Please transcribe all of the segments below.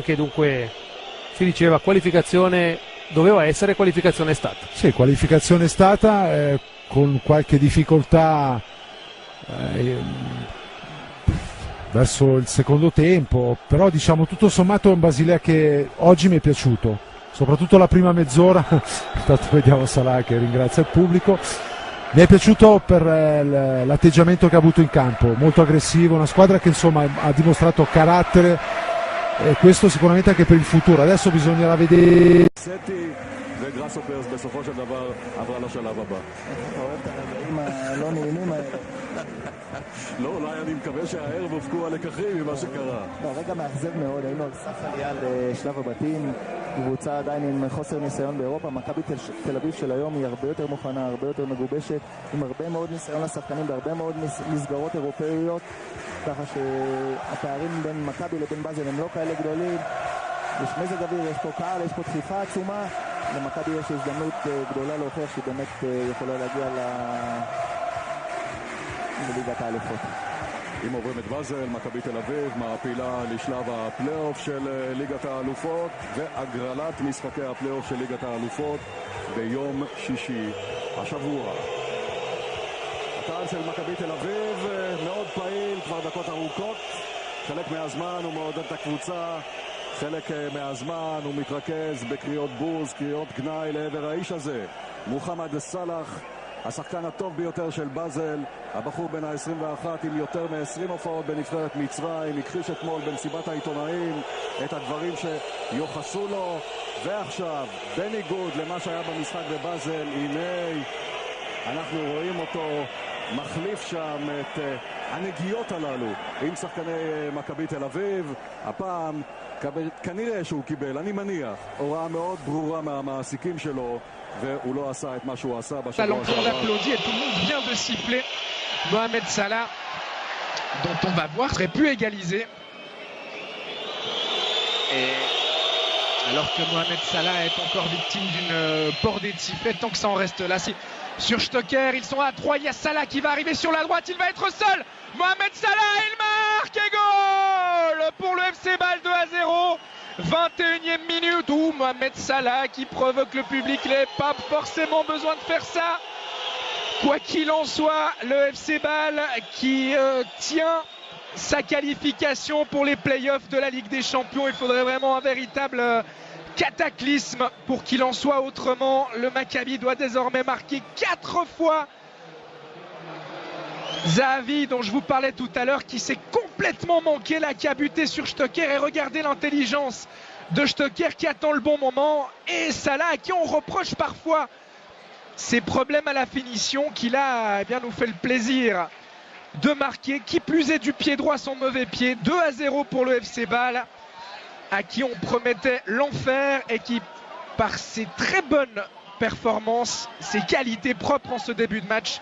che dunque si diceva qualificazione doveva essere, qualificazione è stata. Sì, qualificazione è stata con qualche difficoltà verso il secondo tempo, però diciamo tutto sommato è un Basilea che oggi mi è piaciuto, soprattutto la prima mezz'ora. Intanto vediamo Salah che ringrazia il pubblico. Mi è piaciuto per l'atteggiamento che ha avuto in campo, molto aggressivo, una squadra che insomma ha dimostrato carattere, e questo sicuramente anche per il futuro. Adesso bisognerà vedere. וגראסהופרס בסופו של דבר עברה לשלב הבא. אתה אוהב את הרגעים הלא נעימים האלה. לא, אולי אני מקווה שהערב הופקו הלקחים ממה שקרה. לא, רגע מאכזב מאוד, היינו על סף עלייה לשלב הבתים, קבוצה עדיין עם חוסר ניסיון באירופה. מכבי תל אביב של היום היא הרבה יותר מוכנה, הרבה יותר מגובשת, עם הרבה מאוד ניסיון לשחקנים בהרבה מאוד מסגרות אירופאיות, ככה שהפערים בין מכבי לבין באזל הם לא כאלה גדולים. יש מזג אוויר, יש פה קהל, יש פה דחיפה עצומה. למכבי יש הזדמנות גדולה להוכיח שהיא באמת יכולה להגיע לליגת האלופות. אם עוברים את באזל, מכבי תל אביב מעפילה לשלב הפלייאוף של ליגת האלופות והגרלת משחקי הפלייאוף של ליגת האלופות ביום שישי השבוע. הקהל של מכבי תל אביב מאוד פעיל כבר דקות ארוכות, חלק מהזמן הוא מעודד את הקבוצה, חלק מהזמן הוא מתרכז בקריאות בוז, קריאות גנאי לעבר האיש הזה, מוחמד סלאח, השחקן הטוב ביותר של באזל, הבחור בן ה-21 עם יותר מ-20 הופעות בנבחרת מצרים, הכחיש אתמול במסיבת העיתונאים את הדברים שיוחסו לו, ועכשיו בניגוד למה שהיה במשחק בבאזל, הנה אנחנו רואים אותו מחליף שם את הנגיעות הללו עם שחקני מכבי תל אביב. הפעם כנראה שהוא קיבל, אני מניח, הוראה מאוד ברורה מהמעסיקים שלו, והוא לא עשה את מה שהוא עשה בשבוע שעבר. Tout le monde vient de siffler Mohamed Salah, dont on va voir serait pu égaliser. Et alors que Mohamed Salah est encore victime d'une bordée de sifflets, tant que ça en reste là, sur Stocker, ils sont à 3, il y a Salah qui va arriver sur la droite, il va être seul. Mohamed Salah, il marque et goal pour le FC Bâle 2-0. 21e minute où Mohamed Salah qui provoque le public, il n'avait pas forcément besoin de faire ça. Quoi qu'il en soit, le FC Bâle qui tient sa qualification pour les playoffs de la Ligue des Champions. Il faudrait vraiment un véritable cataclysme pour qu'il en soit autrement. Le Maccabi doit désormais marquer 4 fois. Zahavi, dont je vous parlais tout à l'heure, qui s'est complètement manqué là, qui a buté sur Stocker, et regardez l'intelligence de Stocker qui attend le bon moment, et Salah à qui on reproche parfois ses problèmes à la finition, qui là nous fait le plaisir de marquer, qui plus est du pied droit son mauvais pied. 2-0 pour le FC Bâle, à qui on promettait l'enfer et qui, par ses très bonnes performances, ses qualités propres en ce début de match,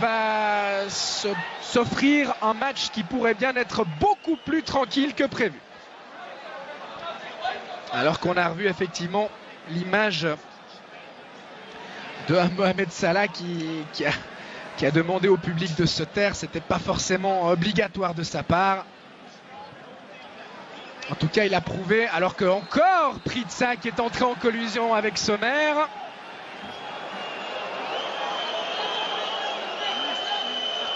va s'offrir un match qui pourrait bien être beaucoup plus tranquille que prévu. Alors qu'on a revu effectivement l'image de Mohamed Salah qui a demandé au public de se taire. C'était pas forcément obligatoire de sa part. En tout cas, il a prouvé, alors que encore Pritsa qui est entré en collision avec Sommer.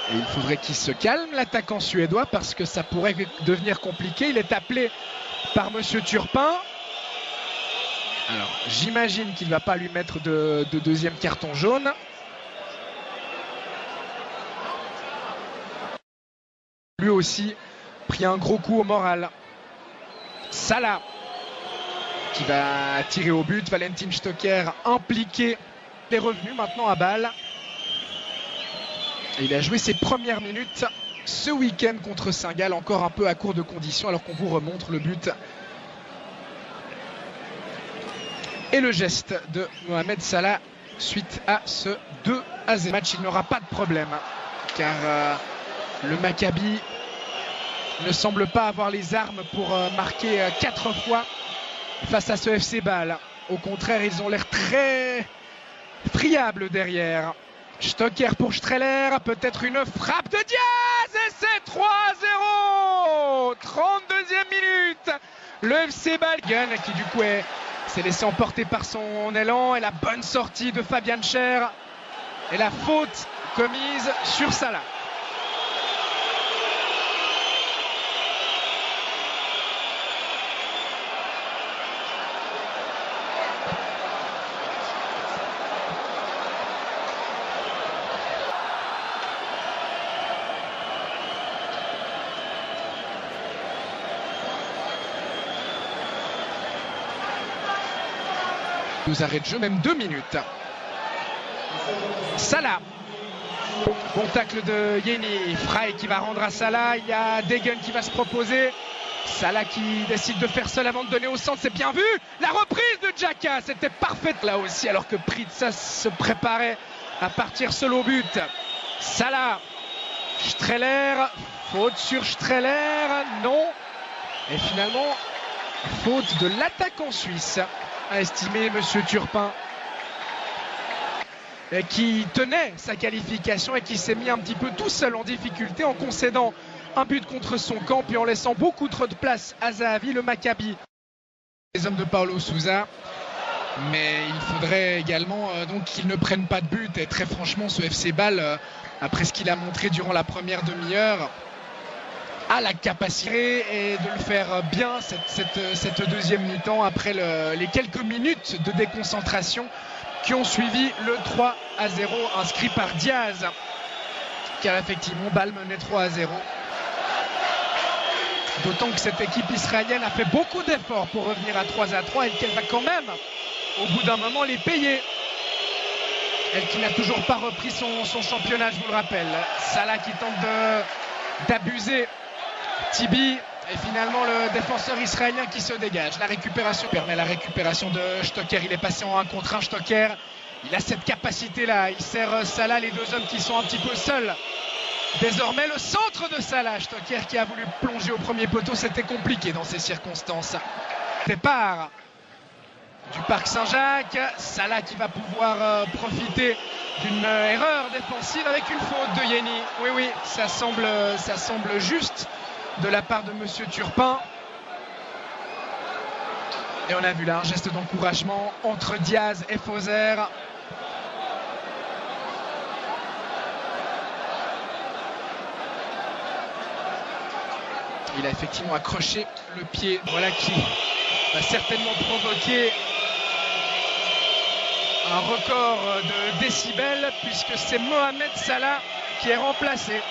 Et il faudrait qu'il se calme, l'attaquant suédois, parce que ça pourrait devenir compliqué. Il est appelé par Monsieur Turpin. Alors, j'imagine qu'il ne va pas lui mettre de deuxième carton jaune. Lui aussi pris un gros coup au moral. Salah qui va tirer au but. Valentin Stocker impliqué. Il est revenu maintenant à Bâle. Et il a joué ses premières minutes ce week-end contre Saint-Gall, encore un peu à court de conditions, alors qu'on vous remontre le but et le geste de Mohamed Salah suite à ce 2-0 match. Il n'aura pas de problème, car le Maccabi ne semble pas avoir les armes pour marquer 4 fois face à ce FC Bâle. Au contraire, ils ont l'air très friables derrière. Stocker pour Streller, peut-être une frappe de Diaz, et c'est 3-0. 32e minute, Le FC Bâle qui du coup s'est laissé emporter par son élan, et la bonne sortie de Fabian Schär et la faute commise sur Salah. Nous arrête de jeu, même 2 minutes. Salah. Bon tacle de Yeni. Frey qui va rendre à Salah. Il y a Degen qui va se proposer. Salah qui décide de faire seul avant de donner au centre. C'est bien vu. La reprise de Xhaka. C'était parfaite là aussi, alors que Pritsas se préparait à partir seul au but. Salah. Streller. Faute sur Streller. Non. Et finalement, faute de l'attaquant suisse, a estimé Monsieur Turpin, qui tenait sa qualification et qui s'est mis un petit peu tout seul en difficulté en concédant un but contre son camp, puis en laissant beaucoup trop de place à Zahavi, le Maccabi. Les hommes de Paulo Sousa, mais il faudrait également donc qu'ils ne prennent pas de but. Et très franchement, ce FC Bâle, après ce qu'il a montré durant la première demi-heure, a la capacité et de le faire bien cette deuxième mi-temps, après les quelques minutes de déconcentration qui ont suivi le 3-0 inscrit par Diaz, car effectivement Bâle menait 3-0. D'autant que cette équipe israélienne a fait beaucoup d'efforts pour revenir à 3-3 et qu'elle va quand même au bout d'un moment les payer. Elle qui n'a toujours pas repris son championnat, je vous le rappelle. Salah qui tente d'abuser Tibi, et finalement le défenseur israélien qui se dégage. La récupération permet la récupération de Stocker. Il est passé en 1 contre 1. Stocker, il a cette capacité là, il sert Salah, les deux hommes qui sont un petit peu seuls. Désormais le centre de Salah. Stocker qui a voulu plonger au premier poteau, c'était compliqué dans ces circonstances. Départ du Parc Saint-Jacques. Salah qui va pouvoir profiter d'une erreur défensive avec une faute de Yeni. Oui, ça semble juste de la part de Monsieur Turpin. Et on a vu là un geste d'encouragement entre Diaz et Fauser. Il a effectivement accroché le pied, voilà, qui va certainement provoquer un record de décibels, puisque c'est Mohamed Salah qui est remplacé.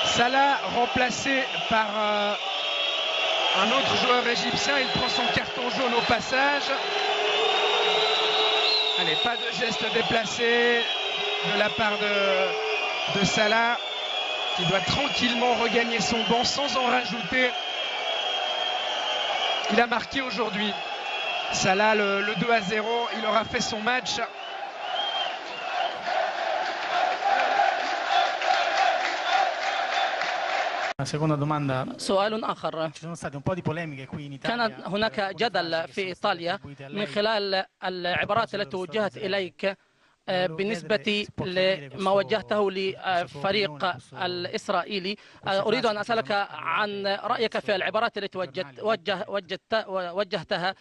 Salah remplacé par un autre joueur égyptien. Il prend son carton jaune au passage. Allez, pas de geste déplacé de la part de Salah, qui doit tranquillement regagner son banc sans en rajouter. Il a marqué aujourd'hui. Salah, le 2-0, il aura fait son match. Seconda domanda. سؤال آخر. Ci sono state un po' di polemiche qui in كان Italia. هناك جدل في إيطاليا من خلال العبارات التي وجهت إليك بالنسبة لما وجهته لفريق الإسرائيلي. أريد أن أسألك عن رأيك في العبارات التي وجهتها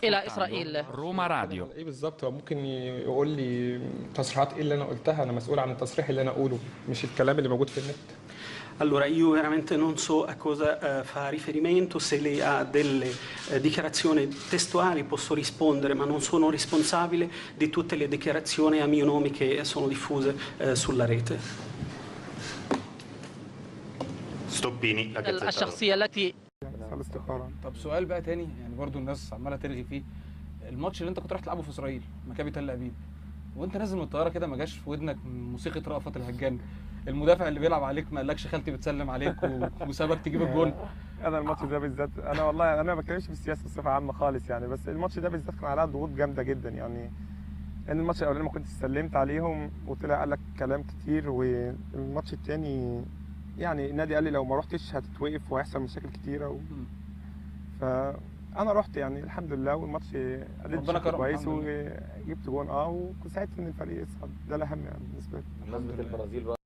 إلى إسرائيل. روما راديو. ايه بالظبط؟ هو ممكن يقول لي تصريحات ايه اللي انا قلتها؟ انا مسؤول عن التصريح اللي انا اقوله، مش الكلام اللي موجود في النت. Allora, io veramente non so a cosa fa riferimento. Se lei ha delle dichiarazioni testuali posso rispondere, ma non sono responsabile di tutte le dichiarazioni a mio nome che sono diffuse sulla rete. Stoppini, la الشخصية التي طب سؤال بقى تاني، يعني برضو الناس عماله ترغي فيه. الماتش اللي انت كنت رايح تلعبه في اسرائيل، مكابي تل ابيب، وانت نازل من الطياره كده ما جاش في ودنك موسيقى رأفت الهجان؟ المدافع اللي بيلعب عليك ما قالكش خالتي بتسلم عليك وسابك تجيب الجون؟ انا الماتش ده بالذات، انا والله انا ما بتكلمش في السياسه بصفه عامه خالص يعني، بس الماتش ده بالذات كان عليها ضغوط جامده جدا يعني. ان الماتش الاولاني ما كنتش سلمت عليهم وطلع قال لك كلام كتير، والماتش الثاني يعني النادي قال لي لو ما رحتش هتتوقف وهيحصل مشاكل كتيره فانا رحت يعني الحمد لله، والماتش اديت بشكل كويس وجبت جون وساعدت ان الفريق يصعد. ده الاهم يعني بالنسبه لي.